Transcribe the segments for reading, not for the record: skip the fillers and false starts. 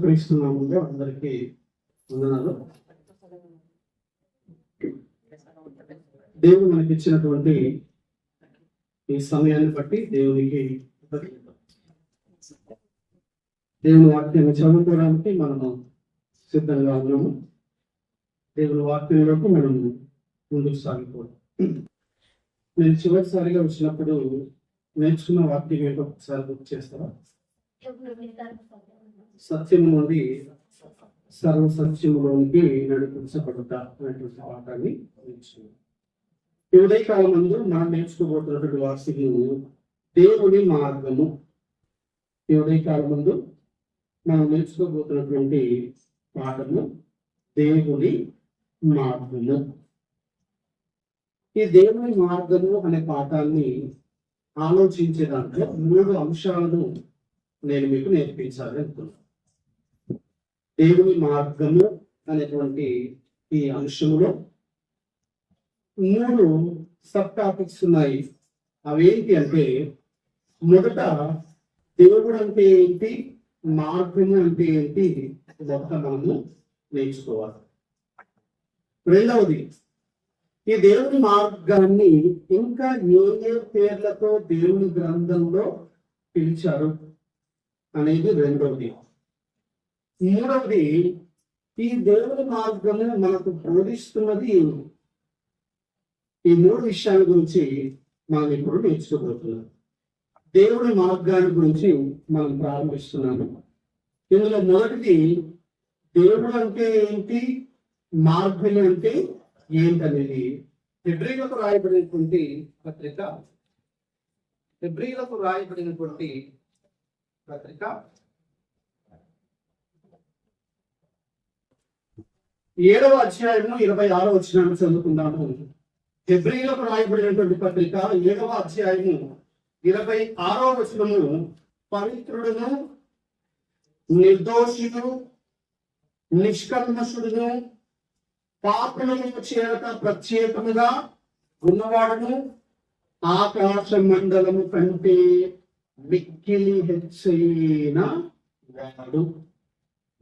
క్రీస్తునామంలో అందరికీ వందనాలు. దేవుడు మనకి ఇచ్చినటువంటి ఈ సమయాన్ని బట్టి దేవునికి దేవుని వాక్యాన్ని చదువుకోవడానికి మనము సిద్ధంగా ఉన్నాము. దేవుని వాక్యంలోకి మనం ముందుకు సాగిపోవడం. నేను చివరిసారిగా వచ్చినప్పుడు నేర్చుకున్న వాక్యం ఏంటో ఒకసారి గుర్తు చేస్తారా? సత్యం నుండి సర్వ సత్యములోనికి నడిపించబడుట అనేటువంటి వాక్యాన్ని నేర్చుకున్నాం. ఈ ఉదయకాలం ముందు మనం నేర్చుకోబోతున్నటువంటి వాక్యం దేవుని మార్గము. ఈ ఉదయకాలం ముందు మనం నేర్చుకోబోతున్నటువంటి పాఠము దేవుని మార్గము. ఈ దేవుని మార్గము అనే పాఠాన్ని ఆలోచించే దాంట్లో 3 అంశాలను నేను మీకు నేర్పించాలి అనుకున్నాను. దేవుని మార్గము అనేటువంటి ఈ అంశంలో 3 సబ్ టాపిక్స్ ఉన్నాయి. అవేంటి అంటే, మొదట దేవుడు అంటే ఏంటి, మార్గము అంటే ఏంటి మొదట మనము నేర్చుకోవాలి. రెండవది, ఈ దేవుని మార్గాన్ని ఇంకా ఏ పేర్లతో దేవుని గ్రంథంలో పిలిచారు అనేది రెండవది. మూడవది, ఈ దేవుని మార్గము మనకు బోధిస్తున్నది ఏమి. ఈ 3 విషయాల గురించి మనం ఇప్పుడు నేర్చుకోబోతున్నాం. దేవుని మార్గాన్ని గురించి మనం ప్రారంభిస్తున్నాము. ఇందులో మొదటిది, దేవుడు అంటే ఏంటి, మార్గం అంటే ఏంటనేది హెబ్రీయులకు రాయబడినటువంటి పత్రిక 7వ అధ్యాయము 26వ వచనాన్ని చదువుకుందాము. హెబ్రీయులకు రాయబడినటువంటి పత్రిక 7వ అధ్యాయము 26వ వచనము, పవిత్రుడును నిర్దోషుడు నిష్కల్మషుడును పాపులను చేరక ప్రత్యేకముగా ఉన్నవాడును ఆకాశ మండలము కంటే మిక్కిలి హెచ్చైన వాడు.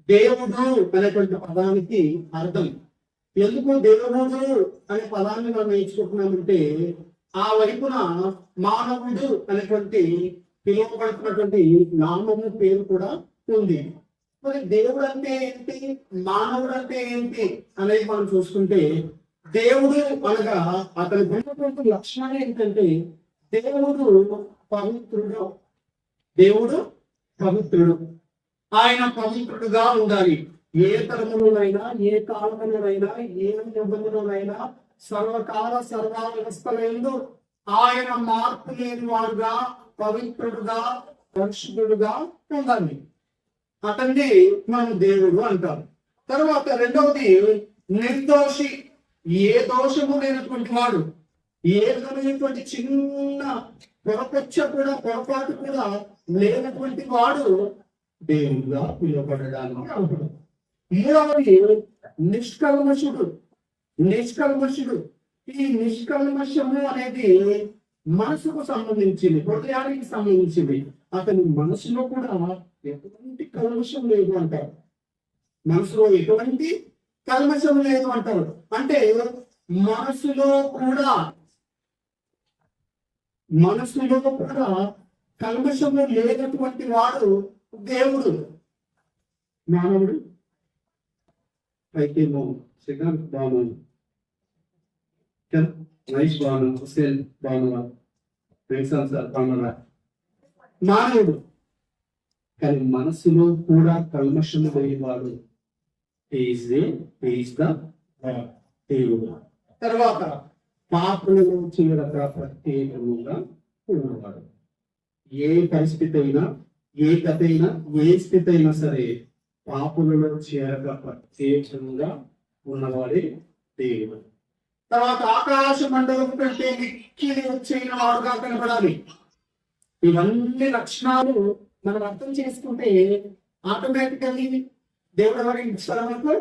దేవుడు అనేటువంటి పదానికి అర్థం, ఎందుకు దేవుడు అనే పదాన్ని మనం నేర్చుకుంటున్నామంటే, ఆ వైపున మానవుడు అనేటువంటి పిలువబడుతున్నటువంటి నామము పేరు కూడా ఉంది. మరి దేవుడు అంటే ఏంటి, మానవుడు అంటే ఏంటి అనేది మనం చూసుకుంటే, దేవుడు అనగా అతని ఉన్నటువంటి లక్షణాలు ఏంటంటే, దేవుడు పవిత్రుడు. దేవుడు పవిత్రుడు. ఆయన పవిత్రుడుగా ఉండాలి. ఏ తరములోనైనా, ఏ కాలంలోనైనా, ఏ యుగంలోనైనా, సర్వకాల సర్వావస్థలందు ఆయన మార్పు లేని వాడుగా, పవిత్రుడుగా, పరిశుద్ధుడుగా ఉండాలి. అతన్ని మనం దేవుడు అంటారు. తర్వాత రెండవది, నిర్దోషి. ఏ దోషము లేనటువంటి వాడు, ఏ విధమైనటువంటి చిన్న పొరపాటు కూడా లేనటువంటి వాడు దేవుడుగా పిలువబడడానికి అర్హుడు. మూడవది, నిష్కల్మషుడు. ఈ నిష్కల్మషము అనేది మనసుకు సంబంధించింది, హృదయానికి సంబంధించింది. అతని మనసులో కూడా ఎటువంటి కల్మషం లేదు అంటారు. మనసులో ఎటువంటి కల్మషం లేదు అంటారు. అంటే మనసులో కూడా కల్మషము లేనటువంటి వాడు దేవుడు. మానవుడు పైకేమో శ్రీకాంత్ బాను, నైష్ బాను, హుసేన్ బాను, మానవుడు, కానీ మనసులో కూడా కల్మషము లేనివాడు దేవుడు. తర్వాత పాపులను చేరక ప్రత్యేకముగా ఉన్నవాడు. ఏ పరిస్థితి అయినా, ఏ గత అయినా, ఏ స్థితి అయినా సరే పాపులలో చేరక ప్రత్యేకంగా ఉన్నవాడే దేవుడు. తర్వాత ఆకాశ మండలం కంటే మిక్కిలి వచ్చైన వాడుగా కనబడాలి. ఇవన్నీ లక్షణాలు మనం అర్థం చేసుకుంటే ఆటోమేటికల్లీ దేవుడు ఎవరికి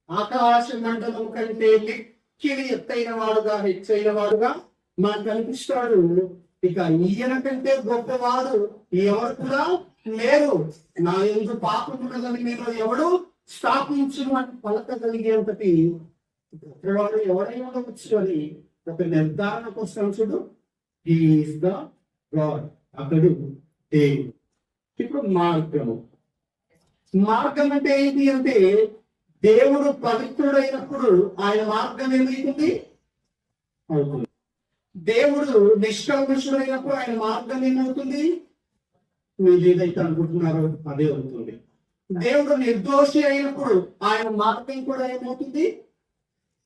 ఆకాశ మండలం కంటే మిక్కిలి ఎత్తైన వాడుగా, హెచ్చైన వాడుగా మనకు కనిపిస్తాడు. ఇక ఈయన కంటే గొప్పవారు ఎవరు కూడా లేరు. నా యందు పాపం ఉన్నదని మీరు ఎవడు స్థాపించును అని పలకగలిగేంతటి గొప్పవాడు ఎవరైనా ఉండవచ్చు అని ఒక నిర్ధారణ కోసం చూడు. ఈస్ ద గాడ్, అతడు దేవుడు. ఇప్పుడు మార్గము. మార్గం అంటే ఏంటి అంటే దేవుడు పవిత్రుడైనప్పుడు ఆయన మార్గం ఏమైతుంది అవుతుంది. దేవుడు నిష్కల్మషుడైనప్పుడు ఆయన మార్గం ఏమవుతుంది, మీరు ఏదైతే అనుకుంటున్నారో అదే అవుతుంది. దేవుడు నిర్దోషి అయినప్పుడు ఆయన మార్గం కూడా ఏమవుతుంది,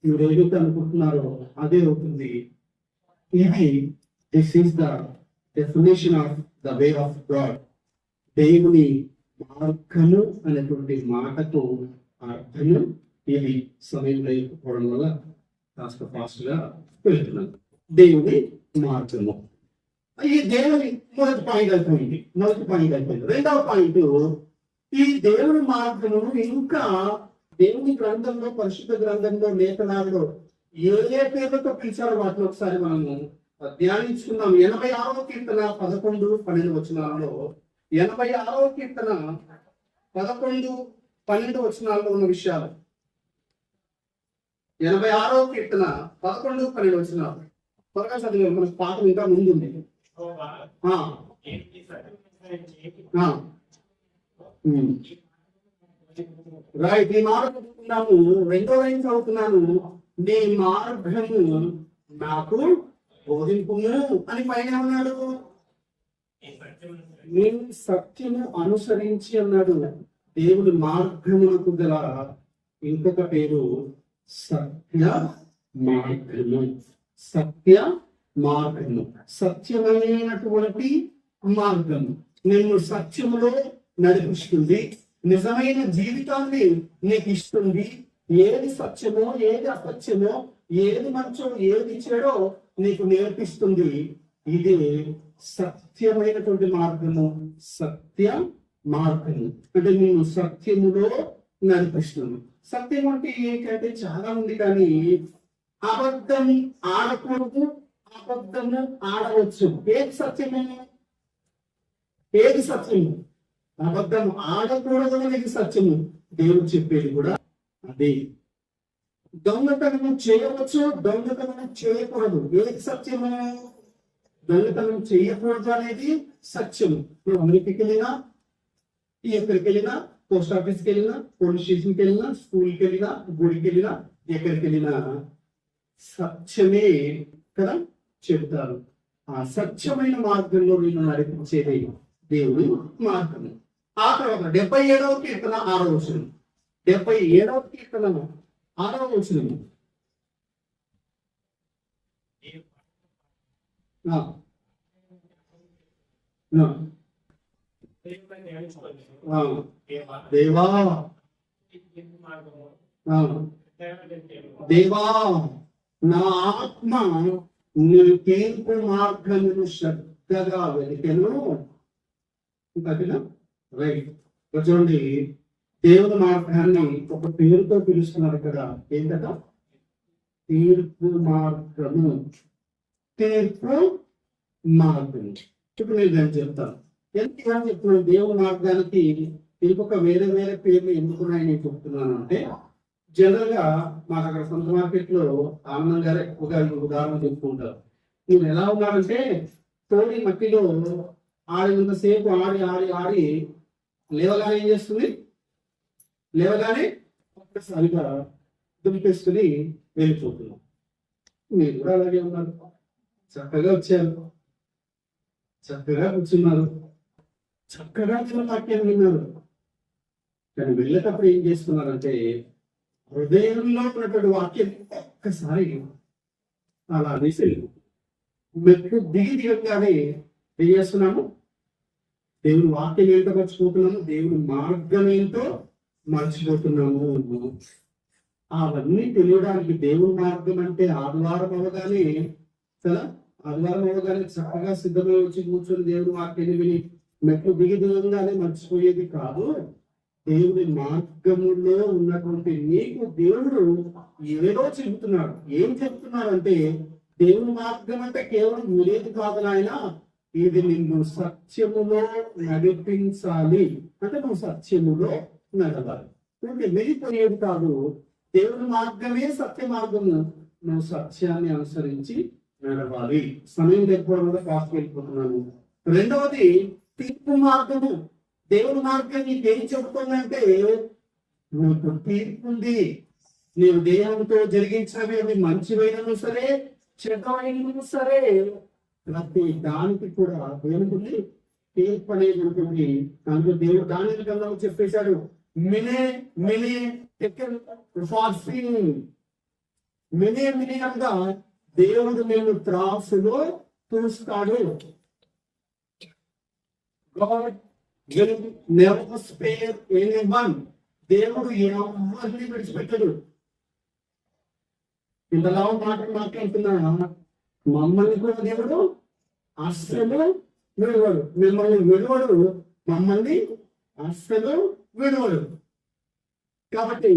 మీరు ఏదైతే అనుకుంటున్నారో అదే అవుతుంది. ఇది this is the definition of the way of God. దేవుని మార్గము అనేటువంటి మాటకు అర్థము ఇది సమయం లేకపోవడం వల్ల కాస్త ఫాస్ట్ గా వెళ్తున్నాను. దేవుని మార్గము, ఈ దేవుని మొదటి పాయింట్ అయిపోయింది. రెండవ పాయింట్, ఈ దేవుని మార్గము ఇంకా దేవుని గ్రంథంలో, పరిశుద్ధ గ్రంథంలో, లేఖనాల్లో ఏ ఏ పేర్లతో పిలిచారో వాటిని ఒకసారి మనము ధ్యానించుకుందాం. 86వ కీర్తన 11, 12 వచనాలలో 86వ కీర్తన 11, 12 వచనాల్లో ఉన్న విషయాలు. 86వ కీర్తన 11, 12 వచనాలు త్వరగా చదివే, మన పాఠం ఇంకా ముందుంది. రైట్, ఈ మార్గం చదువుతున్నాము. రెండో లైన్ చదువుతున్నాను. నీ మార్గము నాకు బోధింపుము అని పైన ఉన్నాడు. నేను సత్యము అనుసరించి అన్నాడు. దేవుడి మార్గములకు గల ఇంకొక పేరు సత్య మార్గము. సత్య మార్గము, సత్యమైనటువంటి మార్గము నిన్ను సత్యములో నడిపిస్తుంది. నిజమైన జీవితాన్ని నీకు ఇస్తుంది. ఏది సత్యమో, ఏది అసత్యమో, ఏది మంచో, ఏది చెడో నీకు నేర్పిస్తుంది. ఇది సత్యమైనటువంటి మార్గము. సత్య మార్గము అంటే నేను సత్యములో నడిపిస్తుంది. సత్యం అంటే ఏంటంటే చాలా ఉంది, కానీ అబద్ధం ఆడకూడదు, అబద్ధము ఆడవచ్చు. ఏది సత్యము, ఏది సత్యము? అబద్ధం ఆడకూడదు అనేది సత్యము. దేవుడు చెప్పేది కూడా అదే. దొంగతనం చేయవచ్చు, దొంగతనం చేయకూడదు. ఏది సత్యము? దొంగతనం చేయకూడదు అనేది సత్యము. నువ్వు అమెరికాకి వెళ్ళినా, ఎక్కడికి వెళ్ళినా, పోస్ట్ ఆఫీస్కి వెళ్ళినా, పోలీస్ స్టేషన్కి వెళ్ళినా, స్కూల్కి వెళ్ళినా, గుడికి వెళ్ళినా, ఎక్కడికి వెళ్ళినా సత్యమే కదా చెబుతారు. ఆ సత్యమైన మార్గంలో నేను నడిపించేది దేవుని మార్గము. ఆ తర్వాత 77వ కీర్తన 6వ వచనం. 77వ కీర్తన 6వ వచనం. దేవా దేవా నా ఆత్మ నీ తీర్పు మార్గమును శ్రద్ధగా వెలికెను. రైట్, చూడండి, దేవుని మార్గాన్ని ఒక పేరుతో పిలుస్తున్నారు ఇక్కడ. ఏంటట? తీర్పు మార్గము. తీర్పు మార్గము. ఇప్పుడు నేను చెప్తాను ఎందుకు చెప్తున్నాను. దేవుని మార్గానికి ఇంకొక వేరే వేరే పేర్లు ఎందుకున్నాయని నేను చెప్తున్నాను అంటే, జనరల్ గా మాకు అక్కడ సొంత మార్కెట్ లో ఆనందం గారు ఎక్కువగా ఉదాహరణ చెప్పుకుంటారు. నేను ఎలా ఉన్నానంటే, తోడి మట్టిలో ఆడినంతసేపు ఆడి ఆడి ఆడి లేవగానే ఏం చేస్తుంది, లేవగానే ఒక్కసారిగా దుంపేసుకుని వెళ్ళిపోతున్నాం. మీరు కూడా అలాగే ఉన్నారు. చక్కగా వచ్చారు, చక్కగా కూర్చున్నారు, చక్కగా వాక్యం విన్నారు, కానీ వెళ్ళేటప్పుడు ఏం చేస్తున్నారంటే హృదయంలో ఉన్నటువంటి వాక్యం ఒక్కసారి అలా అనేసి మెట్లు దిగి దిగగానే ఏం చేస్తున్నాము, దేవుని వాక్యం ఏంటో మర్చిపోతున్నాము, దేవుని మార్గం ఏంటో మర్చిపోతున్నాము. అవన్నీ తెలియడానికి దేవుని మార్గం అంటే ఆదివారం అవగానే కదా, ఆదివారం అవగానే చక్కగా సిద్ధమై వచ్చి కూర్చొని దేవుని వాక్యాన్ని విని మెట్లు దిగి దిగంగానే మర్చిపోయేది కాదు. దేవుని మార్గములో ఉన్నటువంటి నీకు దేవుడు ఏదో చెబుతున్నాడు. ఏం చెప్తున్నాడు అంటే, దేవుని మార్గం అంటే కేవలం వినేది కాదు నాయన, ఇది నిన్ను సత్యములో నడిపించాలి. అంటే నువ్వు సత్యములో నడవాలి. అంటే వెళ్ళిపోయేది కాదు, దేవుని మార్గమే సత్య మార్గము. నువ్వు సత్యాన్ని అనుసరించి నడవాలి. సమయం లేకపోవడం వల్ల కాస్త వెళ్ళిపోతున్నాను. రెండవది తీర్పు మార్గము. దేవుని మార్గం నీకు ఏం చెబుతుందంటే, నీకు తీర్పు ఉంది. నీవు దేహంతో జరిగించినవి మంచివైనను సరే, చెడ్డమైనను సరే, ప్రతి దానికి కూడా దేవునికి తీర్పు అనేది ఉంటుంది. అందులో దేవుడు దాని గ్రంథంలో చెప్పేశాడు, మినే మినే మినే మినే అనగా దేవుడు నేను త్రాసులో చూస్తాడు. God will never spare anyone. దేవుడు ఎవరిని విడిచిపెట్టడు. ఇంతలా మాట్లాడుతున్నా, మమ్మల్ని కూడా దేవుడు అస్సలు విడవడు. మిమ్మల్ని విడవడు, మమ్మల్ని అస్సలు విడవడు. కాబట్టి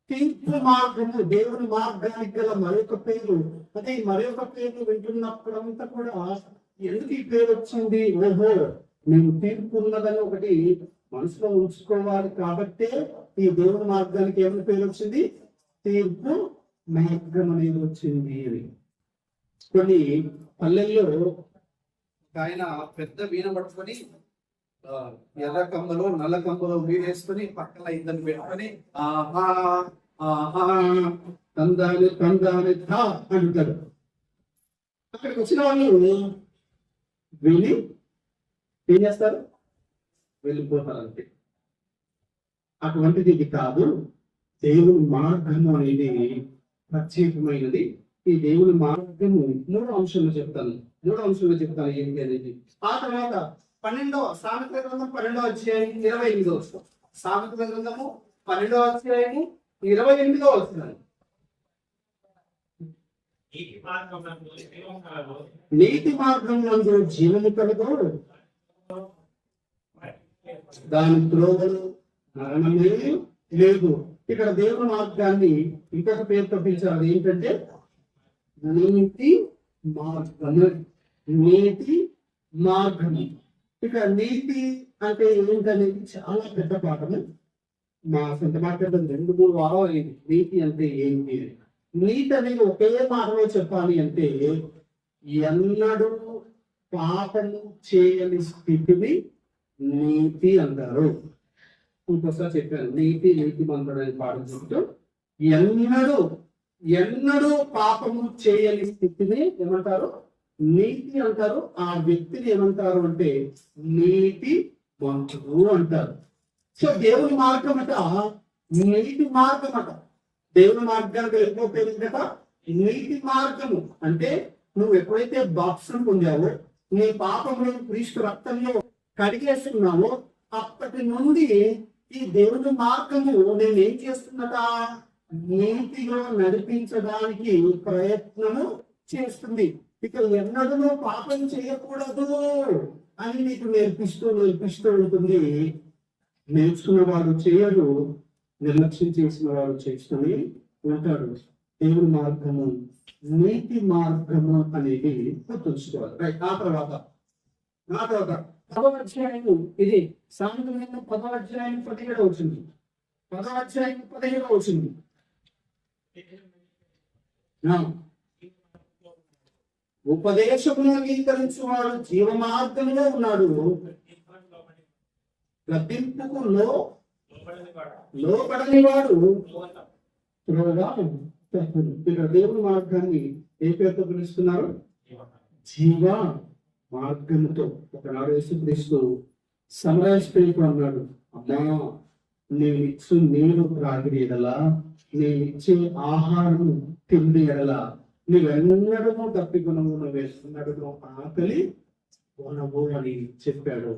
తీర్పు మార్గము దేవుని మార్గానికి గల మరొక పేరు. అదే మరొక పేరు వింటున్నప్పుడంతా కూడా ఎందుకు ఈ పేరు వచ్చింది? ఓహో, నేను తీర్పు ఉన్నదని ఒకటి మనసులో ఉంచుకోవాలి. కాబట్టే ఈ దేవుని మార్గానికి ఏమైనా పేరు వచ్చింది? తీర్పు మార్గం అనేది వచ్చింది అని. కొన్ని పల్లెల్లో ఆయన పెద్ద వీణ పట్టుకొని ఎర్ర కమ్మలో నల్ల కమ్మలో వీడేసుకొని పక్కన ఇద్దరు పెట్టుకొని ఆహా ఆహా తందాని తందాని థా అంటారు. అక్కడికి వచ్చిన వాళ్ళు విని ఏం చేస్తారు? వెళ్ళిపోతారు అంతే. అటువంటిది ఇది కాదు. దేవుని మార్గము అనేది ప్రత్యేకమైనది. ఈ దేవుని మార్గము మూడు అంశంలో చెప్తాను ఏంటి అనేది. ఆ తర్వాత 12వ సామెతల గ్రంథం 12వ అధ్యాయం 28వ వచనం. సామెతల గ్రంథము 12వ అధ్యాయము 28వ వచనం. నీతి మార్గంలో జీవము కలదు, దాని త్రోవలు మరణమే లేదు. ఇక్కడ దేవుని మార్గాన్ని ఇంకొక పేరుతో పిలిచారు. ఏంటంటే నీతి మార్గము. నీతి మార్గము. ఇక నీతి అంటే ఏంటనేది చాలా పెద్ద పాఠము. మా సొంత మాట్లాడడం 2-3 వారాలు అయింది. నీతి అంటే ఏంటి? నీతి అనేది ఒకే మాటలో చెప్పాలి అంటే, ఎన్నడూ పాపము చేయని స్థితిని నీతి అంటారు. ఇంకోసారి చెప్పాను, నీతి మంత్రుడు అని పాఠం చెప్తూ, ఎన్నడూ పాపము చేయని స్థితిని ఏమంటారు? నీతి అంటారు. ఆ వ్యక్తిని ఏమంటారు అంటే నీతి మంత్రుడు అంటారు. సో దేవుని మార్గం అట నీతి మార్గం అట. దేవుని మార్గానికి వెళ్ళిపోతే నీతి మార్గము అంటే, నువ్వు ఎప్పుడైతే బాప్సం పొందావో, నీ పాపములు క్రీస్తు రక్తంలో కడిగేస్తున్నావో, అప్పటి నుండి ఈ దేవుని మార్గము నేనేం చేస్తున్నట? నీతిలో నడిపించడానికి ప్రయత్నము చేస్తుంది. ఇక ఎన్నడూ పాపం చేయకూడదు అని నీకు నేర్పిస్తూ ఉంటుంది. నేర్చుకున్న వాడు చేయడు, నిర్లక్ష్యం చేసిన వాడు చేస్తూనే ఉంటాడు. దేవుని మార్గము నీతి మార్గము అనేది గుర్తుంచుకోవాలి. రైట్. ఆ తర్వాత 10వ అధ్యాయము, ఇది సామెతల గ్రంథం 10వ అధ్యాయం 17వ వచ్చింది. 10వ అధ్యాయం 17వ వచ్చింది. ఉపదేశమును అంగీకరించువాడు జీవ మార్గంలో ఉన్నాడు, గద్దింపుకు లోపడని వాడు ఇక్కడ దేవుని మార్గాన్ని ఏ పేరుతో పిలుస్తున్నారు? జీవ మార్గంతో. ఒకనాడు యేసుక్రీస్తు సమరయస్పేకు అన్నాడు, అమ్మా, నేను ఇచ్చు నీరు త్రాగిడి ఎడలా, నేను ఇచ్చే ఆహారం తిండి ఎడలా నువ్వెన్నడము తప్పికొనము, నువ్వెన్నడము ఆకలి కొనవు అని చెప్పాడు.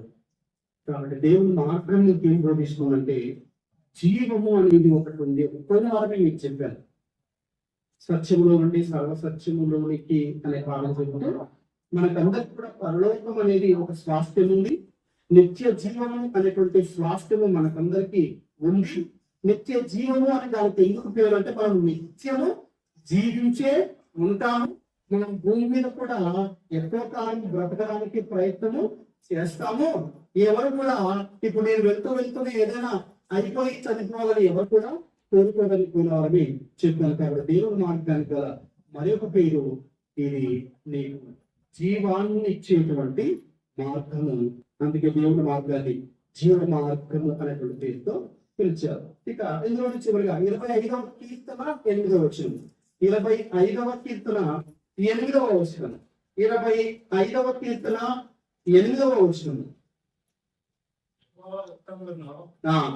కాబట్టి దేవుని మార్గం నీకు ఏం బోధిస్తుందంటే, జీవము అనేది ఒకటి ఉంది. కొన్ని వారిని మీకు చెప్పాను, సత్యములో నుండి సర్వసత్యములోనికి అనే పాఠం చెబుతూ, మనకందరికి కూడా పరలోకం అనేది ఒక స్వాస్థ్యం ఉంది. నిత్య జీవము అనేటువంటి స్వాస్థ్యము మనకందరికి ఉంది. నిత్య జీవము అని దానికి ఎందుకు పేరు అంటే, మనం నిత్యము జీవించే ఉంటాము. మనం భూమి మీద కూడా ఎక్కువ కాలం బ్రతకడానికి ప్రయత్నము చేస్తాము. ఎవరు కూడా ఇప్పుడు నేను వెళ్తూనే ఏదైనా అయిపోయి చనిపోవాలని ఎవరు కూడా కోరుకోగలుగుతున్నారని చెప్పాను. కాబట్టి దేవుని మార్గానికి గల మరి ఒక పేరు ఇది నీకు జీవాన్ని ఇచ్చేటువంటి మార్గము. అందుకే దేవుని మార్గాన్ని జీవ మార్గము అనేటువంటి పేరుతో పిలిచారు. ఇక ఇందులో చివరిగా 25వ కీర్తన 8వ వచనం, 25వ కీర్తన 8వ వచనం, 25వ కీర్తన 8వ వచనం.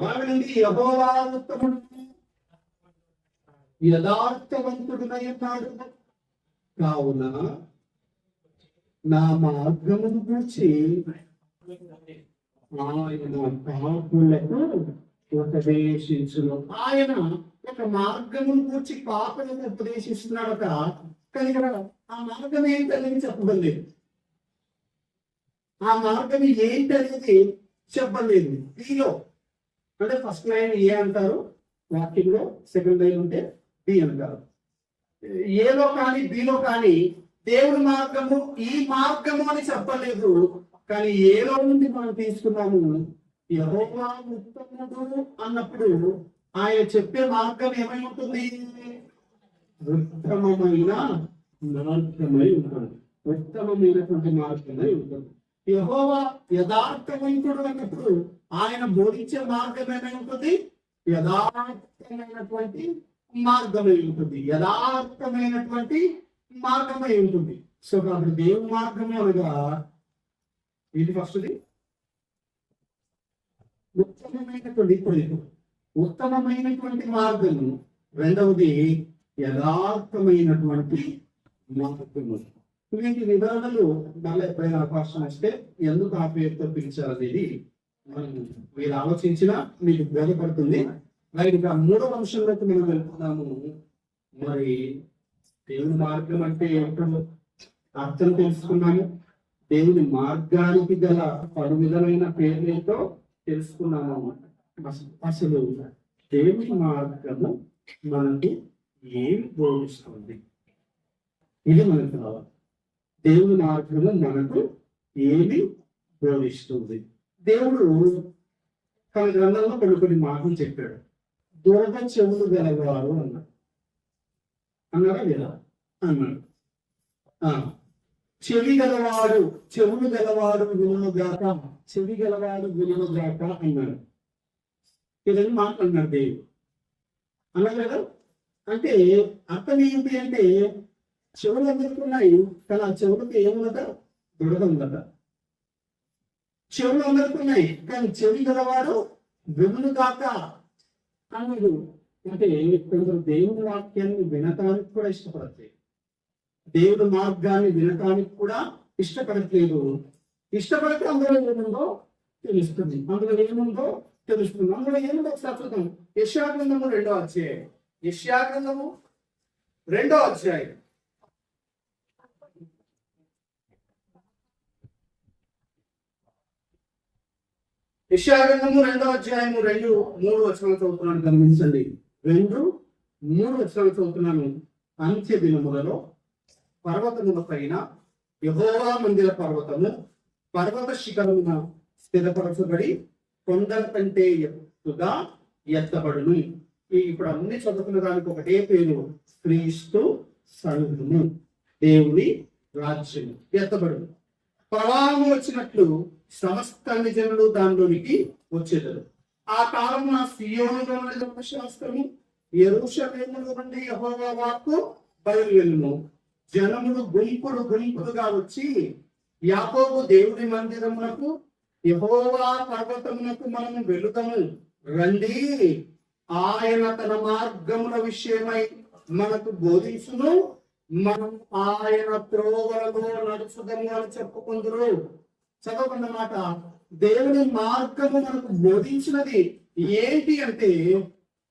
బాగండి, యెహోవా ఉత్తముడు యథార్థవంతుడునై ఉన్నాడు, కావున నా మార్గమును గూర్చి ఆయన పాపులకు ఉపదేశించును. ఆయన ఒక మార్గమును గూర్చి పాపులకు ఉపదేశిస్తున్నాడట. కానీ ఇక్కడ ఆ మార్గం ఏంటనేది చెప్పబడలేదు. ఆ మార్గం ఏంటనేది చెప్పలేదు. బిలో అంటే ఫస్ట్ లైన్ ఏ అంటారు వాక్యంలో, సెకండ్ లైన్ ఉంటే బి అంటారు. ఏలో కానీ బిలో కానీ దేవుని మార్గము ఈ మార్గము అని చెప్పలేదు. కానీ ఏలో నుండి మనం తీసుకున్నాము యెహోవా ఉత్తముడు అన్నప్పుడు ఆయన చెప్పే మార్గం ఏమై ఉంటుంది? ఉత్తమమైన మార్గమై ఉంటుంది. ఉత్తమమైనటువంటి మార్గమై ఉంటుంది. యెహోవా యథార్థవంతుడు అన్నప్పుడు ఆయన బోధించే మార్గం ఏమై ఉంటుంది? యథార్థమైనటువంటి మార్గమై ఉంటుంది. యథార్థమైనటువంటి మార్గమై ఉంటుంది. సో కాబట్టి దేవుని మార్గము అనగా ఇది ఫస్ట్ది ఉత్తమమైనటువంటి మార్గము, రెండవది యథార్థమైనటువంటి మార్గము. వీటి వివరణలు మళ్ళీ ఎప్పుడైనా అవకాశం వస్తే ఎందుకు ఆ పేరుతో పిలిచారనేది మనం మీరు ఆలోచించినా మీకు బోధపడుతుంది. రైట్, ఇక 3వ అంశంలోకి మనం వెళ్తున్నాము. మరి దేవుని మార్గం అంటే ఏమిటో అర్థం తెలుసుకున్నాము. దేవుని మార్గానికి గల పలు విధమైన పేర్లతో తెలుసుకున్నాము. అసలు దేవుని మార్గము మనకి ఏమి బోధిస్తుంది? ఇది మనకు కావాలి. దేవుని మార్గము మనకు ఏమి బోధిస్తుంది? దేవుడు తన గ్రంథంలో కొన్ని మాటలు చెప్పాడు. దురద చెవులు గలవారు అన్నారా లేదా? అన్నాడు. చెవి గలవాడు, చెవులు గలవాడు వినుగాక, చెవి గలవాడు వినుగాక అన్నాడు. ఇదని మాట్లాడినాడు దేవుడు. అన్నారు కదా. అంటే అర్థం ఏంటి అంటే చెవులు అందరికీ ఉన్నాయి, కానీ ఆ చెవులకు ఏముందట? దురద ఉందట. చెవులు అందరికీ ఉన్నాయి, కానీ చెవి గలవాడు వినుగాక అన్నాడు. అంటే కొందరు దేవుని వాక్యాన్ని వినటానికి కూడా ఇష్టపడట్లేదు. దేవుడి మార్గాన్ని వినటానికి కూడా ఇష్టపడట్లేదు. ఇష్టపడితే అందులో ఏముందో తెలుస్తుంది. అందులో ఏముందో తెలుస్తుంది. అందులో ఏముందో ఒకసారి చూద్దాం. యెషయా గ్రంథము 2వ అధ్యాయం. యెషయా గ్రంథము 2వ అధ్యాయం. యెషయా గ్రంథము 2వ అధ్యాయము 2-3 వచనాలు చదువుతున్నాను, గమనించండి. 2-3 వచనాలు చదువుతున్నాను. అంత్య దినములలో పర్వతముల పైన యెహోవా మందిర పర్వతము పర్వత శిఖరమున స్థిరపరచబడి కొండల కంటే ఎత్తుగా ఎత్తబడును. ఇప్పుడు అన్ని చదువుకున్న దానికి ఒకటే పేరు, క్రీస్తు సంఘము, దేవుని రాజ్యం ఎత్తబడును. ప్రవాహం వచ్చినట్లు సమస్త జనులు దానిలోనికి వచ్చేదారు. ఆ కాలమున సీయోనులో నుండి ధర్మశాస్త్రము, యెరూషలేములో నుండి యెహోవా వాక్కు బయలువెళ్ళును. జనములు గుంపులుగా వచ్చి యాకోబు దేవుని మందిరమునకు, యెహోవా పర్వతమునకు మనము వెళుతాము రండి, ఆయన తన మార్గముల విషయమై మనకు బోధించును, మనం ఆయన త్రోవలలో నడుచుదము అని చెప్పుకుందరు. చదవకున్నమాట. దేవుని మార్గము మనకు బోధించినది ఏంటి అంటే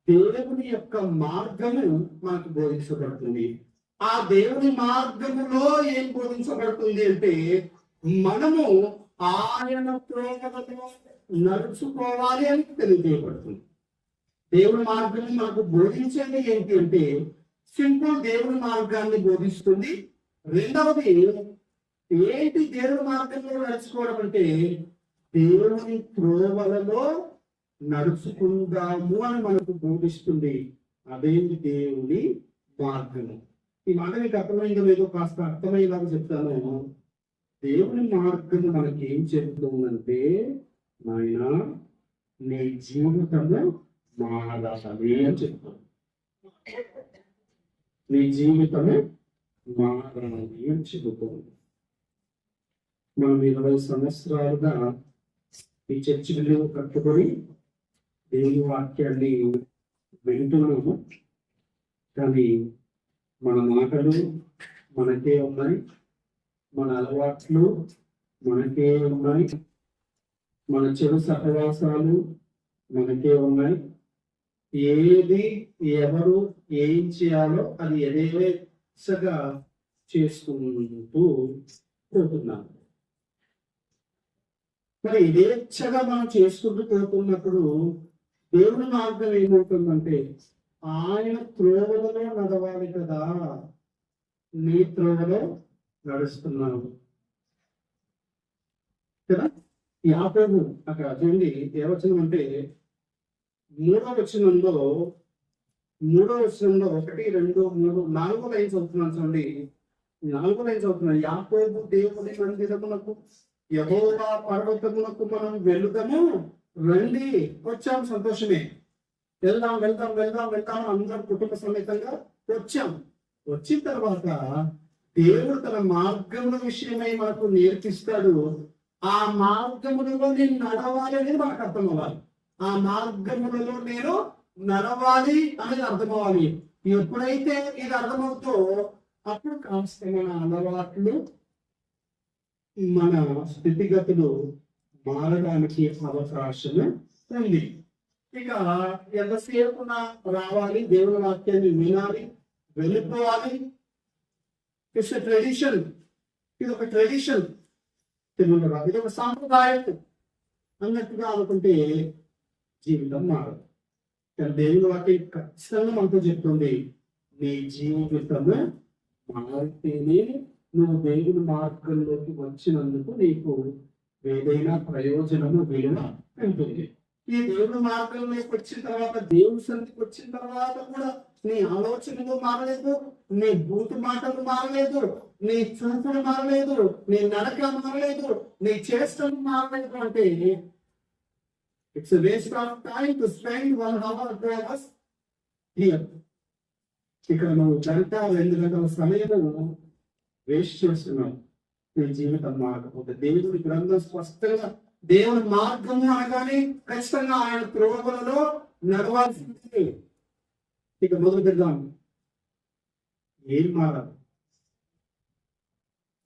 దేవుని యొక్క మార్గము మనకు బోధించబడుతుంది. ఆ దేవుని మార్గములో ఏం బోధించబడుతుంది అంటే మనము ఆయన త్రోవలలో నడుచుకోవాలి అని తెలియజేయబడుతుంది. దేవుని మార్గం మనకు బోధించేది ఏంటి అంటే సింపుల్ దేవుని మార్గాన్ని బోధిస్తుంది. రెండవది ఏంటి దేవుని మార్గంలో నడుచుకోవడం అంటే దేవుని త్రోవలలో నడుచుకుందాము అని మనకు బోధిస్తుంది. అదేంటి దేవుని మార్గము. ఈ మాట మీకు అర్థమైందో లేదో కాస్త అర్థమయ్యేలాగా చెప్తాను. దేవుని మార్గము మనకి ఏం చెప్తుందంటే, నాయన నీ జీవితంలో మారాలి అని చెప్తాను. నీ జీవితమే మారాలి అని చెబుతుంది. మనం 20 సంవత్సరాలుగా ఈ చర్చి విలువ కట్టుకొని దేవుని వాక్యాన్ని వింటున్నాము. కానీ మన మాటలు మనకే ఉన్నాయి, మన అలవాట్లు మనకే ఉన్నాయి, మన చెడు సహవాసాలు మనకే ఉన్నాయి. ఏది ఎవరు ఏం చేయాలో అది యథేచ్ఛగా చేసుకుంటూ పోతున్నాము. మరి యథేచ్ఛగా మనం చేసుకుంటూ పోతున్నప్పుడు దేవుని మార్గం ఏమవుతుందంటే, ఆయన త్రోవలలో నడవాలి కదా, నీ త్రోవలో నడుస్తున్నావు కదా. యాకోబు అక్కడ చూడండి ఏవచనం అంటే, మూడో వచనంలో 1, 2, 3, 4 లైన్స్ అవుతున్నాను చూడండి. 4 లైన్స్ అవుతున్నాయి. యాకోబు దేవుని మందిరమునకు యెహోవా పర్వతమునకు మనం వెళుదాము, రండి. వచ్చాం, సంతోషమే. వెళ్దాం వెళ్దాం వెళ్దాం వెళ్దాం అందరం కుటుంబ సమేతంగా వచ్చాం. వచ్చిన తర్వాత దేవుడు తన మార్గముల విషయమై మనకు నేర్పిస్తాడు. ఆ మార్గములలో నేను నడవాలి అనేది మనకు అర్థం అవ్వాలి. ఆ మార్గములలో నేను నడవాలి అనేది అర్థం అవ్వాలి. ఎప్పుడైతే ఇది అర్థమవుతో అప్పుడు కాస్త మన అలవాట్లు, మన స్థితిగతులు మారడానికి అవకాశం ఉంది. ఇక ఎంతసేపు రావాలి, దేవుని వాక్యాన్ని వినాలి, వెళ్ళిపోవాలి. It's tradition. ఇది ఒక ట్రెడిషన్, తెలుగులో రాదు, ఇది ఒక సాంప్రదాయం అన్నట్టుగా అనుకుంటే జీవితం మారదు. కానీ దేవుని వాక్యం ఖచ్చితంగా మనతో చెప్తుంది, నీ జీవితము మారితేనే నువ్వు దేవుని మార్గంలోకి వచ్చినందుకు నీకు ఏదైనా ప్రయోజనము విలువ ఉంటుంది. ఈ దేవుని మార్గంలోకి వచ్చిన తర్వాత, దేవుని సన్నిధికి వచ్చిన తర్వాత కూడా నీ ఆలోచనలు మారలేదు, నీ బూతు మాటలు మారలేదు, నీ చూపులు మారలేదు, నీ నడక మారలేదు, నీ చేష్టలు మారలేదు అంటే it's waste of time to spend 1 hour 2 hours here. ఇక్కడ నువ్వు 2 గంటల సమయము వేస్ట్ చేస్తున్నావు. నీ జీవితం మారకపోతే దేవుడి గ్రంథం స్పష్టంగా దేవుని మార్గము అనగానే ఖచ్చితంగా ఆయన త్రోవలలో నడవాల్సింది. ఇక మొదలు పెడదాం. ఏం మారాలి?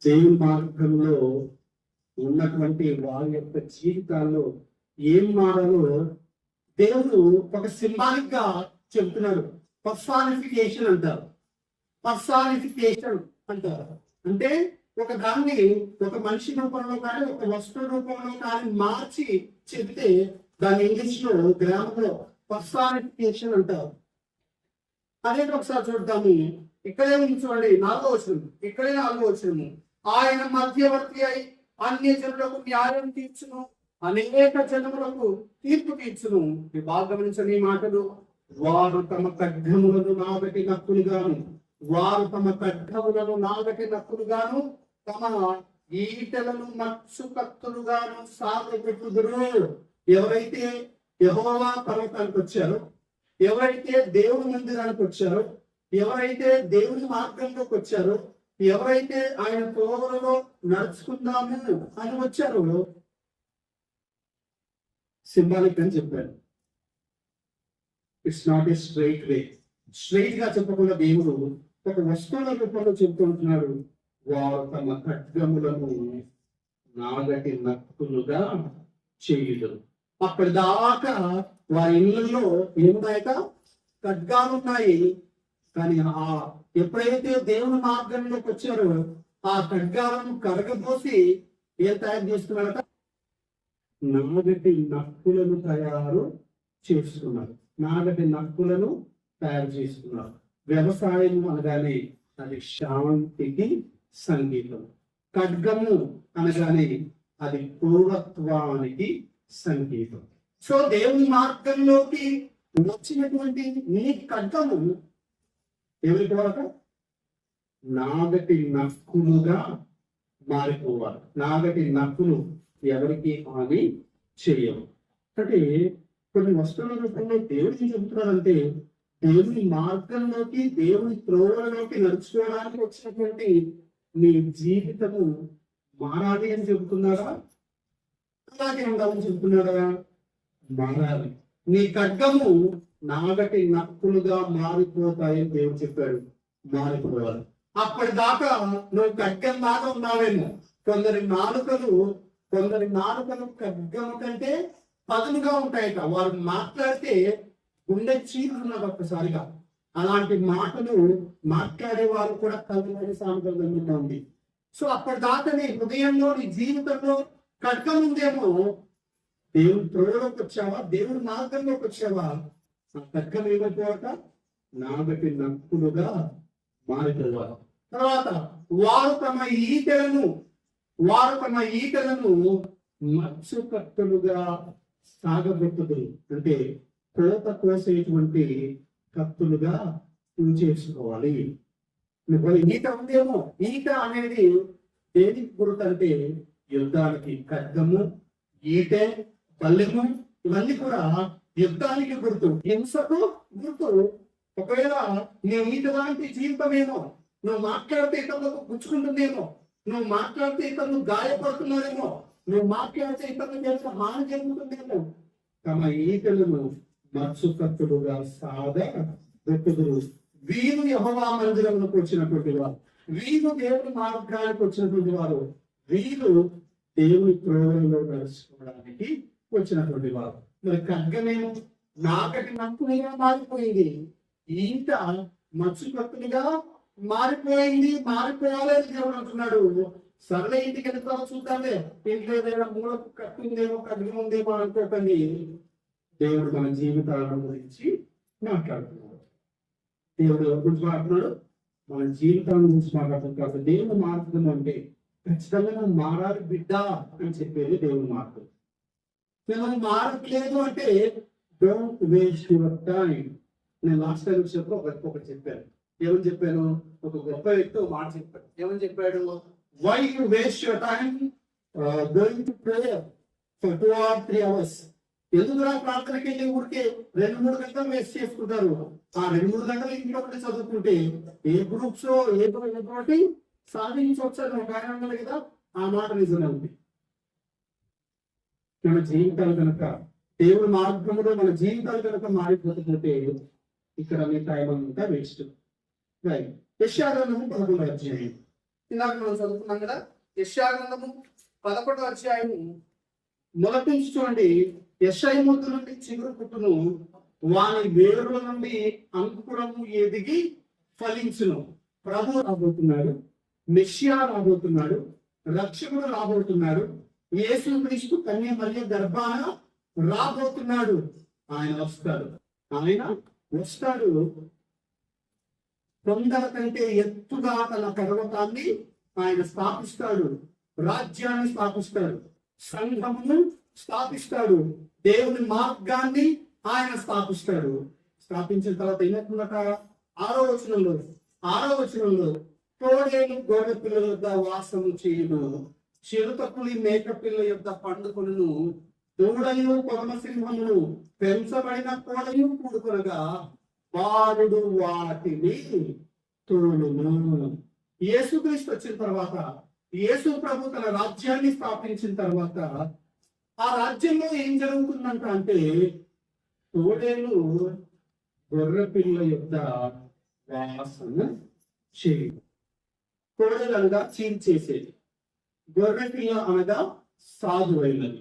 దేవుని మార్గంలో ఉన్నటువంటి వారి యొక్క జీవితాల్లో ఏం మారాలో దేవుడు ఒక సింబాలిక్ గా చెప్తున్నాడు. పర్సానిఫికేషన్ అంటారు. పర్సానిఫికేషన్ అంటారు అంటే ఒక దాన్ని ఒక మనిషి రూపంలో కానీ ఒక వస్తువు రూపంలో కానీ మార్చి చెప్తే దాన్ని ఇంగ్లీష్ లో గ్రామంలో పర్సానిఫికేషన్ అంటారు. అదే ఒకసారి చూద్దాము. ఇక్కడే ఉంది చూడండి, 4వ వచనం. ఇక్కడే 4వ వచనం. ఆయన మధ్యవర్తి అయి అన్ని జనులకు న్యాయం తీర్చును, అనేక జనములకు తీర్పు తీర్చును. ఈ బాగా గమనించండి ఈ మాటలు. వారు తమ ఖడ్గములను నాగటి నక్కులుగాను, వారు తమ ఖడ్గములను నాగటి నక్కులుగాను, తమ ఈటలను మత్సు కత్తులుగాను సాగపెట్టుదురు. ఎవరైతే యెహోవా పర్వతానికి వచ్చారో, ఎవరైతే దేవుని మందిరానికి వచ్చారో, ఎవరైతే దేవుని మార్గంలోకి వచ్చారో, ఎవరైతే ఆయన త్రోవలలో నడుచుకుందాము అని వచ్చారో, సింబాలిక్ అని చెప్పారు. It's not a straight way. Straight గా చెప్పకుండా దేవుడు ఒక వస్తువుల రూపంలో చెప్తూ ఉంటున్నాడు. వారు తమ ఖడ్గములను నాగటి నక్కులుగా చేయదు. అప్పటిదాకా వారి ఇళ్లలో ఏమున్నాయట? ఖడ్గాలు ఉన్నాయి. కానీ ఎప్పుడైతే దేవుని మార్గంలోకి వచ్చారో ఆ ఖడ్గాలను కరగబోసి ఏం తయారు చేస్తున్నారట? నాగటి నక్కులను తయారు చేస్తున్నారు. నాగటి నక్కులను తయారు చేస్తున్నారు. వ్యవసాయం అనగానే అది శాంతికి సంకేతం. ఖడ్గము అనగానే అది క్రూరత్వానికి సంకేతం. సో దేవుని మార్గంలోకి వచ్చినటువంటి నీ ఖడ్గము ఎవరి కొరకు? నాగటి నక్కులుగా మారిపోవాలి. నాగటి నక్కులు ఎవరికి హాని చేయవు. అంటే కొన్ని వస్తువుల రూపంలో దేవుడికి చెబుతున్నారంటే దేవుని మార్గంలోకి, దేవుని త్రోవలోకి నడుచుకోవడానికి వచ్చినటువంటి నీ జీవితము మారాలి అని చెబుతున్నారా? అలాగే ఉండాలని చెబుతున్నారా? మారాలి. నీ ఖడ్గము నాగటి నక్కులుగా మారిపోతాయని దేవుడు చెప్పాడు. మారిపోవాలి. అప్పటిదాకా నువ్వు ఖడ్గం దాకా ఉన్నావేమో. కొందరి నాలుకలు ఖడ్గం కంటే పదునుగా ఉంటాయట. వారు మాట్లాడితే గుండె చీరుతున్నది ఒక్కసారిగా. అలాంటి మాటలు మాట్లాడే వారు కూడా తగిన సాంప్రదాయంగా ఉంది. సో అప్పటిదాకా నీ హృదయంలో, నీ జీవితంలో ఖడ్గం ఉందేమో. దేవుని త్రోవలోకి వచ్చావా, దేవుని మార్గంలోకి వచ్చావా, ఆ ఖడ్గం ఏమైపోవాట? నాగటి నక్కులుగా మారిపోవాలి. తర్వాత వారు తమ ఈటలను మత్స్య కత్తులుగా సాగబెట్టుదురు. అంటే కోత కోసేటువంటి కత్తులుగా చేసుకోవాలి. ఈట ఉందేమో. ఈట అనేది దేనికి గుర్తు అంటే యుద్ధానికి. ఖడ్గము, ఈటె, బల్లెము ఇవన్నీ కూడా యుద్ధానికి గుర్తు, హింసకు గుర్తు. ఒకవేళ నీ ఈట లాంటి జీవితమేమో, నువ్వు మాట్లాడితే ఇతరులకు గుచ్చుకుంటుందేమో, నువ్వు మాట్లాడితే ఇతరులు గాయపడుతున్నారేమో, నువ్వు మాట్లాడితే ఇతరులు చేసిన హాని జరుగుతుందేమో. తమ ఈటలను మత్స్యకత్తులుగా సాగబెట్టుదురు. వీరు యెహోవా మందిరంలోకి వచ్చినటువంటి వారు, వీరు దేవుని మార్గానికి వచ్చినటువంటి వారు, వీరు దేవుని త్రోవలో నడుచుకోవడానికి వచ్చినటువంటి వారు. మరి ఖడ్గమేమో నాగటి నక్కులుగా మారిపోయింది, ఈట మత్స్యకత్తులుగా మారిపోయింది. మారిపోవాలని దేవుడు అంటున్నాడు. సర్లే ఇంటికి వెళ్తామో చూద్దాంలే, ఇంట్లో ఏదైనా మూలకు కట్టిందేమో, ఖడ్గం ఉందేమో అనుకోకండి. దేవుడు మన జీవితాల గురించి మాట్లాడుతున్నాడు. దేవుడు ఎవరి గురించి మాట్లాడుతున్నాడు? మన జీవితాల గురించి మాట్లాడుతున్నాడు. దేవుని మార్గం అంటే ఖచ్చితంగా నువ్వు మారాలి బిడ్డ అని చెప్పేది దేవుని మార్గం. నువ్వు మారట్లేదు అంటే డోంట్ వేస్ట్ యువర్ టైం. నేను లాస్ట్ టైం ఒకటి చెప్పాను. ఏమని చెప్పాను? ఒక గొప్ప వ్యక్తి ఒక మాట చెప్పాడు. ఏమని చెప్పాడు? Why you waste your time going to prayer for 2 or 3 hours? ఎందుకురా ప్రార్థనకి వెళ్ళి ఊరికే 2-3 గంటలు వేస్ట్ చేసుకుంటారు. ఆ 2-3 గంటలు ఇంట్లో ఒకటి చదువుకుంటే ఏ గ్రూప్స్ ఏదో సాధించవచ్చు అని ఒక ఆయన అన్నాడు కదా. ఆ మాట నిజమే ఉంది. మన జీవితాలు కనుక దేవుని మార్గంలో మన జీవితాలు కనుక మారిపోతుంటే ఇక్కడ మీ టైం అంతా వేస్ట్. యెషయా గ్రంథము 11వ అధ్యాయం. ఇందాక మనం చదువుకున్నాం కదా. యెషయా గ్రంథము 11వ అధ్యాయము మొదటి నుంచి చూడండి. యెషయా మొద్దు నుండి చిగురు పుట్టును, వాని వేరుల నుండి అంకురము ఎదిగి ఫలించును. ప్రభు రాబోతున్నాడు, మెస్సియా రాబోతున్నాడు, రక్షకుడు రాబోతున్నాడు, యేసుక్రీస్తు కన్య మరియ గర్భాన రాబోతున్నాడు. ఆయన వస్తాడు. కొండల కంటే ఎత్తుగా తన పర్వతాన్ని ఆయన స్థాపిస్తాడు, రాజ్యాన్ని స్థాపిస్తాడు, సంఘమును స్థాపిస్తాడు, దేవుని మార్గాన్ని ఆయన స్థాపిస్తాడు. స్థాపించిన తర్వాత ఏమవుతుందట? 6వ వచనంలో తోడేలు గోడ పిల్లల యొద్ద వాసము చేయును, చిరుతపులి మేక పిల్ల యొద్ద పండుకొనును, దూడయు కొరమసింహమును పెంచబడిన కోడయు కూడుకొనగా బాలుడు వాటిని తోలును. యేసుక్రీస్తు వచ్చిన తర్వాత, యేసు ప్రభు తన రాజ్యాన్ని స్థాపించిన తర్వాత ఆ రాజ్యంలో ఏం జరుగుతుందంట అంటే తోడేలు గొర్రె పిల్ల యొక్క వాసన చేయు. తోడేలు అనగా చీల్చేసేది, గొర్రె పిల్ల అనగా సాధువైనది.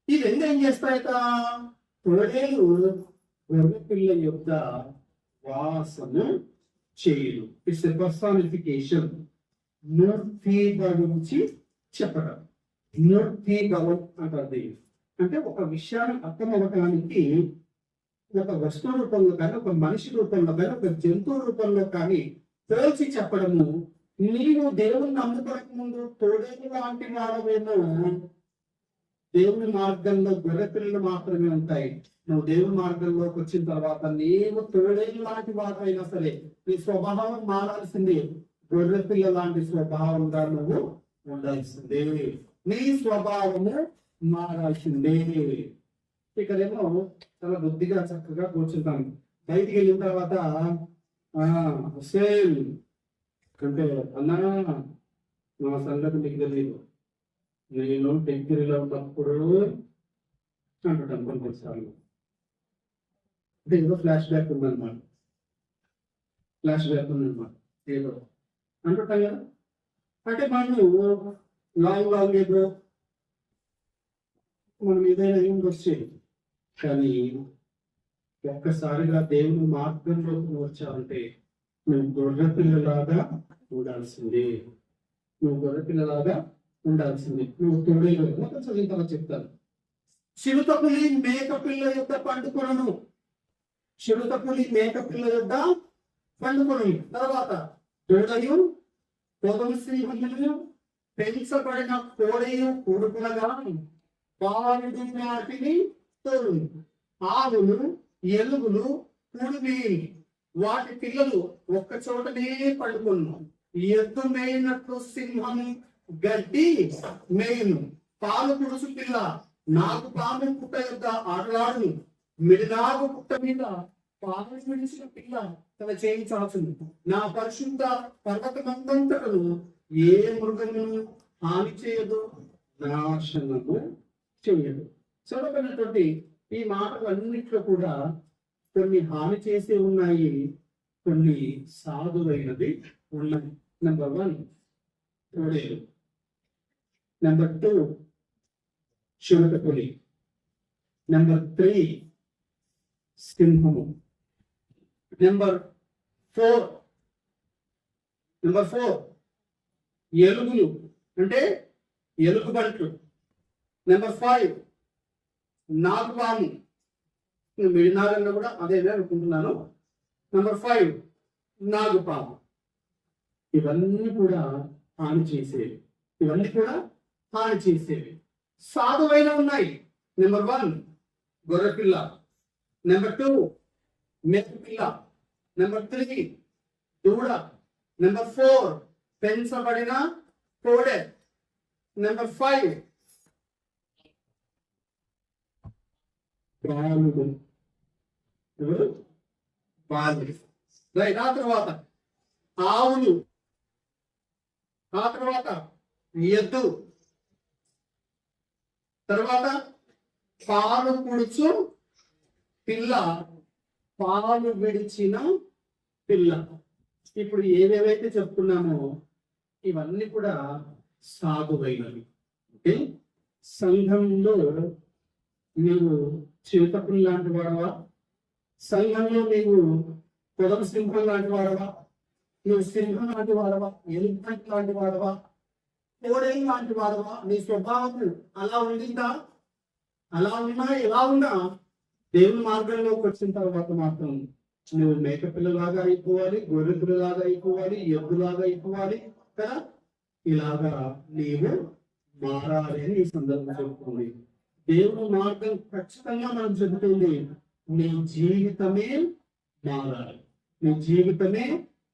ఈ రెండు ఏం చేస్తాయట? తోడేలు గొర్రె పిల్ల యొక్క వాసన చేయదు. It's a personification. గురించి చెప్పడం. అంటారు. అంటే ఒక విషయాన్ని అర్థం అవ్వడానికి ఒక వస్తువు రూపంలో కానీ, ఒక మనిషి రూపంలో కానీ, ఒక జంతువు రూపంలో కానీ పోల్చి చెప్పడము నీవు దేవుని నమ్ముకోక ముందు తోడేలు లాంటి వాడవేమో, దేవుని మార్గంలో గొర్రె పిల్లలు మాత్రమే ఉంటాయి. నువ్వు దేవుని మార్గంలోకి వచ్చిన తర్వాత నీవు తోడేలు లాంటి వాడైనా సరే నీ స్వభావం మారాల్సింది. గొర్రె పిల్ల లాంటి స్వభావంగా నువ్వు ఉండాల్సిందే. నీ స్వభావము మారాల్సిందే. ఇక్కడేమో చాలా బుద్ధిగా చక్కగా కూర్చుంటాను. బయటికి వెళ్ళిన తర్వాత సేమ్ అంటే అన్నా నా సంగతి మీకు తెలియదు, నేను డిగ్రీలో ఉన్నప్పుడు అంటుంటాను కొన్నిసార్లు. అంటే ఏదో ఫ్లాష్ బ్యాక్ ఉందన్నమాట, ఏదో అంటుంటాం కదా. అంటే మనం లాంగ్ ఏదో మనం ఏదైనా ఏం వచ్చేది, కానీ ఒక్కసారిగా దేవుని మార్గంలోకి వచ్చావంటే నువ్వు గొర్రె పిల్లలాగా ఉండాల్సిందే. నువ్వు తోడేలు మొత్తం చదివిన తర్వాత చెప్తాను. చిరుతపులి మేక పిల్ల యొక్క పండుకొనను. తర్వాత తోడయు పొదము సింహములు పెంచబడిన కోడయు కొడుకునగా పాలుడు వాటిని తోడు. ఆవులు ఎలుగులు కుడివి వాటి పిల్లలు ఒక్క చోటనే పడుకున్నాం. ఎద్దు మేయినట్లు సింహము గడ్డి మేయును. పాలు పురుషు పిల్ల నాకు పాము పుట్ట యొక్క ఆటలాడు. మిడినాగు పుట్ట మీద పాలు విడిచిన పిల్ల తన చేయి చాచును. నా పరిశుద్ధ పర్వతమంతటను ఏ మృగమును హాని చేయదు, నాశనము చేయదు. చూడబడినటువంటి ఈ మాటలు అన్నిట్లో కూడా కొన్ని హాని చేసే ఉన్నాయి, కొన్ని సాధువైనది ఉన్నాయి. నెంబర్ 1 తోడేలు, నెంబర్ 2 చిరుతపులి, నెంబర్ 3 సింహము, నెంబర్ 4 ఎలుగులు అంటే ఎలుగుబంట్లు, నెంబర్ 5 నాగుపాము. మిడినాగంలో కూడా అదే అనుకుంటున్నాను. నెంబర్ 5 నాగుపాము. ఇవన్నీ కూడా హాని చేసేవి. సాధువైన ఉన్నాయి. నెంబర్ 1 గొర్రెపిల్ల, నెంబర్ 2 మేకపిల్ల, నెంబర్ 3 దూడ, నెంబర్ 4 పెంచబడిన కోడె, నెంబర్ 5 బాలుడు. రైట్. ఆ తర్వాత ఆవులు, ఆ తర్వాత ఎద్దు, తర్వాత పాలు పుడుచు పిల్ల, పాలు విడిచిన పిల్ల. ఇప్పుడు ఏవేవైతే చెప్తున్నామో ఇవన్నీ కూడా సాధువైనవి. ఓకే, సంఘంలో నీవు చిరుతపులు లాంటి వాడవా? సంఘంలో నీవు పొదము సింహం లాంటి వాడవా? నువ్వు సింహం లాంటి వాడవా? ఎలుగుబంటి లాంటి వాడవా? కోడేలు లాంటి వాడవా? నీ స్వభావం అలా ఉండిందా? అలా ఉన్నా ఎలా ఉన్నా దేవుని మార్గంలోకి వచ్చిన తర్వాత మాత్రం నువ్వు మేకపిల్లలాగా అయిపోవాలి, గొర్రె పిల్లలాగా అయిపోవాలి, ఎద్దులాగా అయిపోవాలి కదా. ఇలాగా నీవు మారాలి అని ఈ సందర్భం చెబుతుంది. దేవుని మార్గం ఖచ్చితంగా మనం చెబుతుంది. నీ జీవితమే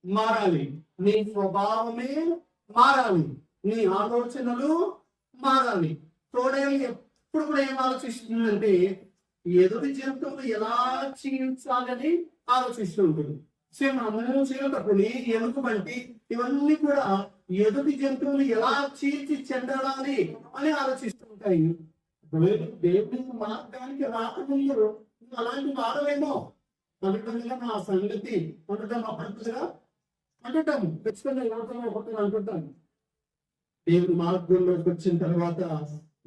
మారాలి, నీ స్వభావమే మారాలి, నీ ఆలోచనలు మారాలి. తోడేలు ఎప్పుడు కూడా ఏం ఆలోచిస్తుందంటే ఎదుటి జంతువులు ఎలా చీల్చాలని ఆలోచిస్తుంటుంది. సింహము, చిరుతపులి, ఎలుగుబంటి ఇవన్నీ కూడా ఎదుటి జంతువులు ఎలా చీల్చి చెందాలని అని ఆలోచిస్తుంటాయి. దేవుని మార్గానికి రాకముందు అలాంటి వాడవేమో అనుకుంటుగా నా సంగతి ఉండటం అప్పటిగా అంటుంటాము. ఖచ్చితంగా అనుకుంటాను. దేవుని మార్గంలోకి వచ్చిన తర్వాత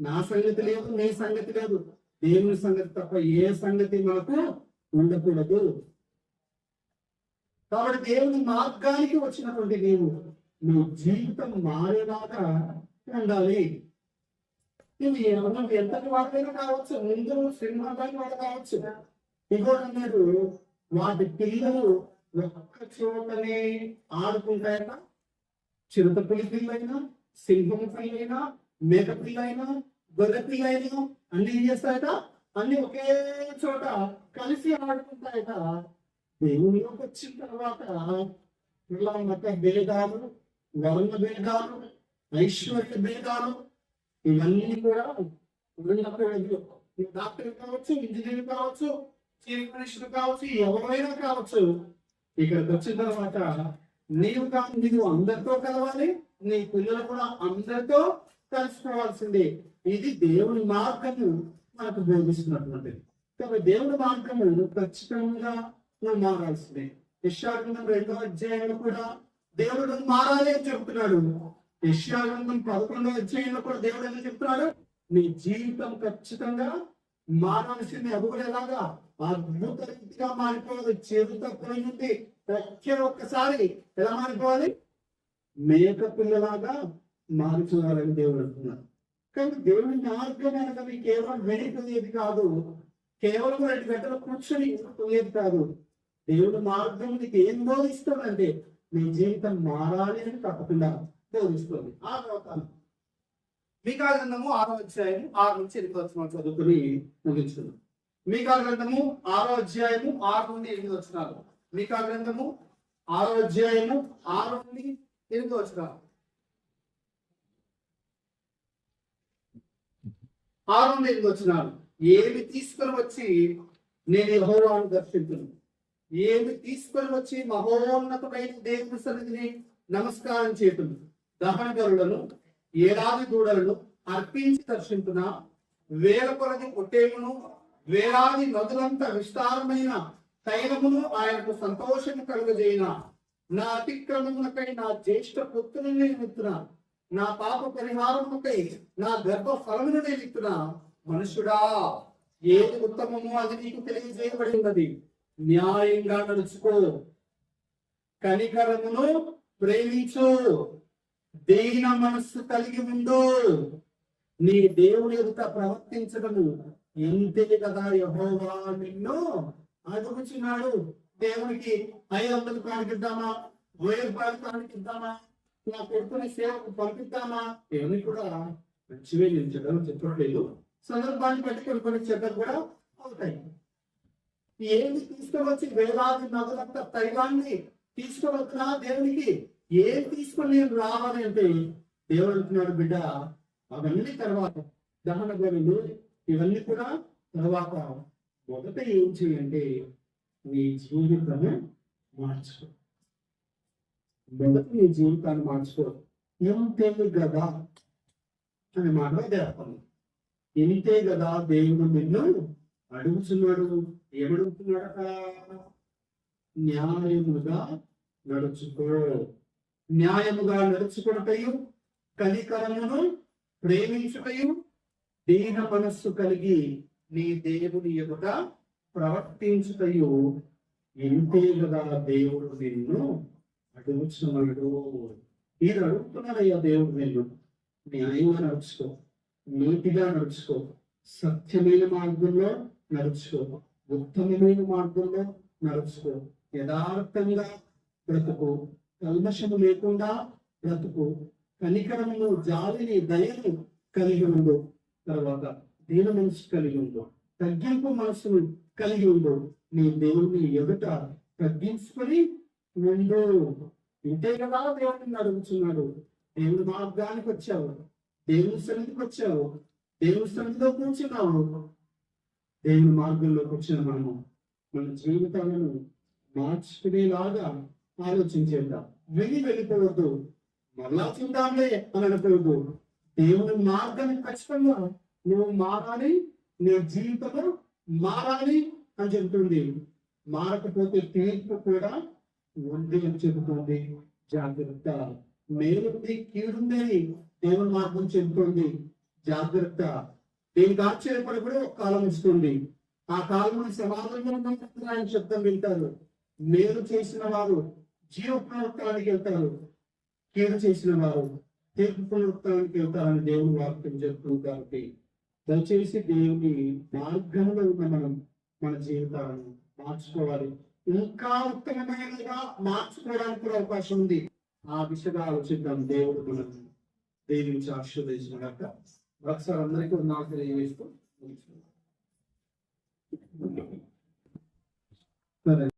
నా సంగతి లేదు, నీ సంగతి లేదు, దేవుని సంగతి తప్ప ఏ సంగతి మనకు ఉండకూడదు. కాబట్టి దేవుని మార్గానికి వచ్చినటువంటి నువ్వు జీవితం మారేలాగా ఉండాలి. నువ్వు ఎంతటి వాడైనా కావచ్చు, ముందు సింహాన్ని వాడు కావచ్చు. ఇంకోటి అన్నాడు, వాటి పిల్లలు ఒక్క చోటనే ఆడుకుంటాయట, చిరుత పులి పిల్లైనా, సింహం పిల్లైనా, మేక పిల్లైనా, గొర్రె పిల్లైనా అన్ని ఏం చేస్తాయట? అన్ని ఒకే చోట కలిసి ఆడుకుంటాయట. దేవునిలోకి వచ్చిన తర్వాత ఇలా మత భేదాలు, వర్ణ భేదాలు, ఐశ్వర్య భేదాలు ఇవన్నీ కూడా ఉండకూడదు. డాక్టర్ కావచ్చు, ఇంజనీర్ కావచ్చు, చీఫ్ మినిస్టర్ కావచ్చు, ఎవరైనా కావచ్చు. ఇక్కడికి వచ్చిన తర్వాత నీవు అందరితో కలవాలి, నీ పిల్లలు కూడా అందరితో కలుసుకోవాల్సిందే. ఇది దేవుని మార్గము మనకు బోధిస్తున్నటువంటిది. కాబట్టి దేవుని మార్గము ఖచ్చితంగా నువ్వు మారాల్సిందే. యెషయా-గ్రంథం 2వ అధ్యాయంలో కూడా దేవుడు మారాలి అని చెప్తున్నాడు. యెషయా-గ్రంథం 11వ అధ్యాయంలో కూడా దేవుడు ఏమని చెప్తున్నాడు? నీ జీవితం ఖచ్చితంగా మారాల్సిందే. అది కూడా ఎలాగా? అద్భుత రీతిగా మారిపోవాలి. చేతులతో పోయింది ఒక్కసారి ఎలా మారిపోవాలి? మేక పిల్లలాగా మారిపోవాలని దేవుడు అంటున్నాడు. కానీ దేవుని మార్గం అనేది కేవలం వెళ్ళిపోయేది కాదు, కేవలం 2 గంటలు కూర్చొని పోయేది కాదు. దేవుడు మార్గం నీకు ఏం బోధిస్తాడంటే నీ జీవితం మారాలి అని తప్పకుండా బోధిస్తుంది. ఆ తర్వాత మీకా గ్రంథము 6వ అధ్యాయం 6 నుంచి 8 వచనాలు చదువుకుని ముగించుకుందాం. మీకా గ్రంథము 6వ అధ్యాయము 6 నుండి 8 వచనాలు. మీకా గ్రంథము 6వ అధ్యాయము 6 నుండి 8 వచనాలు. 6 నుండి 8 వచనాలు. ఏమి తీసుకొని వచ్చి నేను యెహోవాను దర్శించును, ఏమి తీసుకొని వచ్చి మహోన్నతమైన దేవుని సన్నిధిని నమస్కారం చేతును, దహన బలులను, ఏడాది దూడలను అర్పించి దర్శించున, వేల కొలది పొట్టేమును, వేలాది నదులంత విస్తారమైన తైలమును ఆయనకు సంతోషము కలుగజేయిన, నా అతిక్రమమునకై నా జ్యేష్ఠ పుత్రుని నేను నా పాప పరిహారముకై నా గర్భ ఫలమును నేను మనుషుడా, ఏది ఉత్తమమో అది నీకు తెలియజేయబడినది. న్యాయంగా నడుచుకో, కనికరమును ప్రేమించు, దీన మనస్సు కలిగి ఉండు. నీ దేవుని ఎదుట ప్రవర్తించడము ఇంతే కదా యెహోవా నిన్ను అడుగుచున్నాడు. దేవునికి 500 కానికిద్దామా, 1000 రూపాయలు కానికిద్దామా, నా కొడుకుని సేవకు పంపిద్దామా? ఏమి కూడా మంచివే నేను చెడ్డలు చెప్పట్లేదు. సందర్భాన్ని బట్టి కొన్ని చెడ్డలు కూడా అవుతాయి. ఏమి తీసుకువచ్చి వేలాది నదులంత తైలాన్ని తీసుకువచ్చినా దేవునికి ఏం తీసుకొని నేను రావాలి అంటే దేవుడు అంటున్నాడు, బిడ్డ అవన్నీ తర్వాత దహన బలులు ఇవన్నీ కూడా తర్వాత మొదట ఏం చేయండి, నీ జీవితాన్ని మార్చుకో. మొదట నీ జీవితాన్ని మార్చుకో. ఇంతే కదా అని మాట్లాడేస్తాను. ఇంతే కదా దేవుడు నిన్ను అడుగుతున్నాడు. ఏమడుగుతున్నాడట? న్యాయముగా నడుచుకో. న్యాయముగా నడుచుకున్నటయు, కనికరమును ప్రేమించుటయు, దీన మనస్సు కలిగి నీ దేవుని ఎదుట ప్రవర్తించుటయు ఇంతే కదా దేవుడు నిన్ను అడుగుతున్నాడు. ఇది అడుగుతున్నాడయ్యా దేవుడు నిన్ను. న్యాయంగా నడుచుకో, నీతిగా నడుచుకో, సత్యమైన మార్గంలో నడుచుకో, ఉత్తమమైన మార్గంలో నడుచుకో, యథార్థంగా బ్రతుకు, కల్మషము లేకుండా బ్రతుకు, కనికరమును, జాలిని, దయను కలిగి ఉండు. తర్వాత దీన మనసు కలిగి ఉండు, తగ్గింపు మనసును కలిగి ఉండు. నీ దేవుని ఎదుట తగ్గించుకొని ఉండు. ఇంతే కదా దేవుడిని అడుగుతున్నాడు. దేవుని మార్గానికి వచ్చావు, దేవుని సన్నిధికి వచ్చావు, దేవుని సన్నిధిలో కూర్చున్నావు. దేవుని మార్గంలోకి వచ్చిన మనము మన జీవితాలను మార్చుకునేలాగా ఆలోచించేద్దాం. వెళ్ళిపోవద్దు, మరలా చూద్దాంలే అని అనుకోవద్దు. దేవుని మార్గాన్ని ఖచ్చితంగా నువ్వు మారాలి, నీ జీవితంలో మారాలి అని చెబుతుంది. మారకపోతే తీర్పు కూడా ఉంది అని చెబుతుంది. జాగ్రత్త. మేలుంది, కీడుంది అని దేవుని మార్గం చెబుతుంది. జాగ్రత్త. దీనికి ఆశ్చర్యపడి కూడా ఒక కాలం వస్తుంది. ఆ కాలంలో సమాధానం ఆయన శబ్దం వింటారు. మేలు చేసిన వారు జీవ పునరుత్థానానికి వెళ్తారు, కీడు చేసిన వారు తీర్పు పునరుత్థానానికి వెళ్తారని దేవుని వాక్యం చెప్తుంది. కాబట్టి దయచేసి దేవుని మార్గంలో ఉన్న మనం మన జీవితాలను మార్చుకోవాలి. ఇంకా ఉత్తమమైనదిగా మార్చుకోవడానికి కూడా అవకాశం ఉంది. ఆ దిశగా ఆలోచిద్దాం. దేవుడు మనం దీవించి ఆశీర్వదించిన గాక. ఒకసారి అందరికీ నాకు తెలియజేస్తూ ముగిస్తున్నాను. సరే.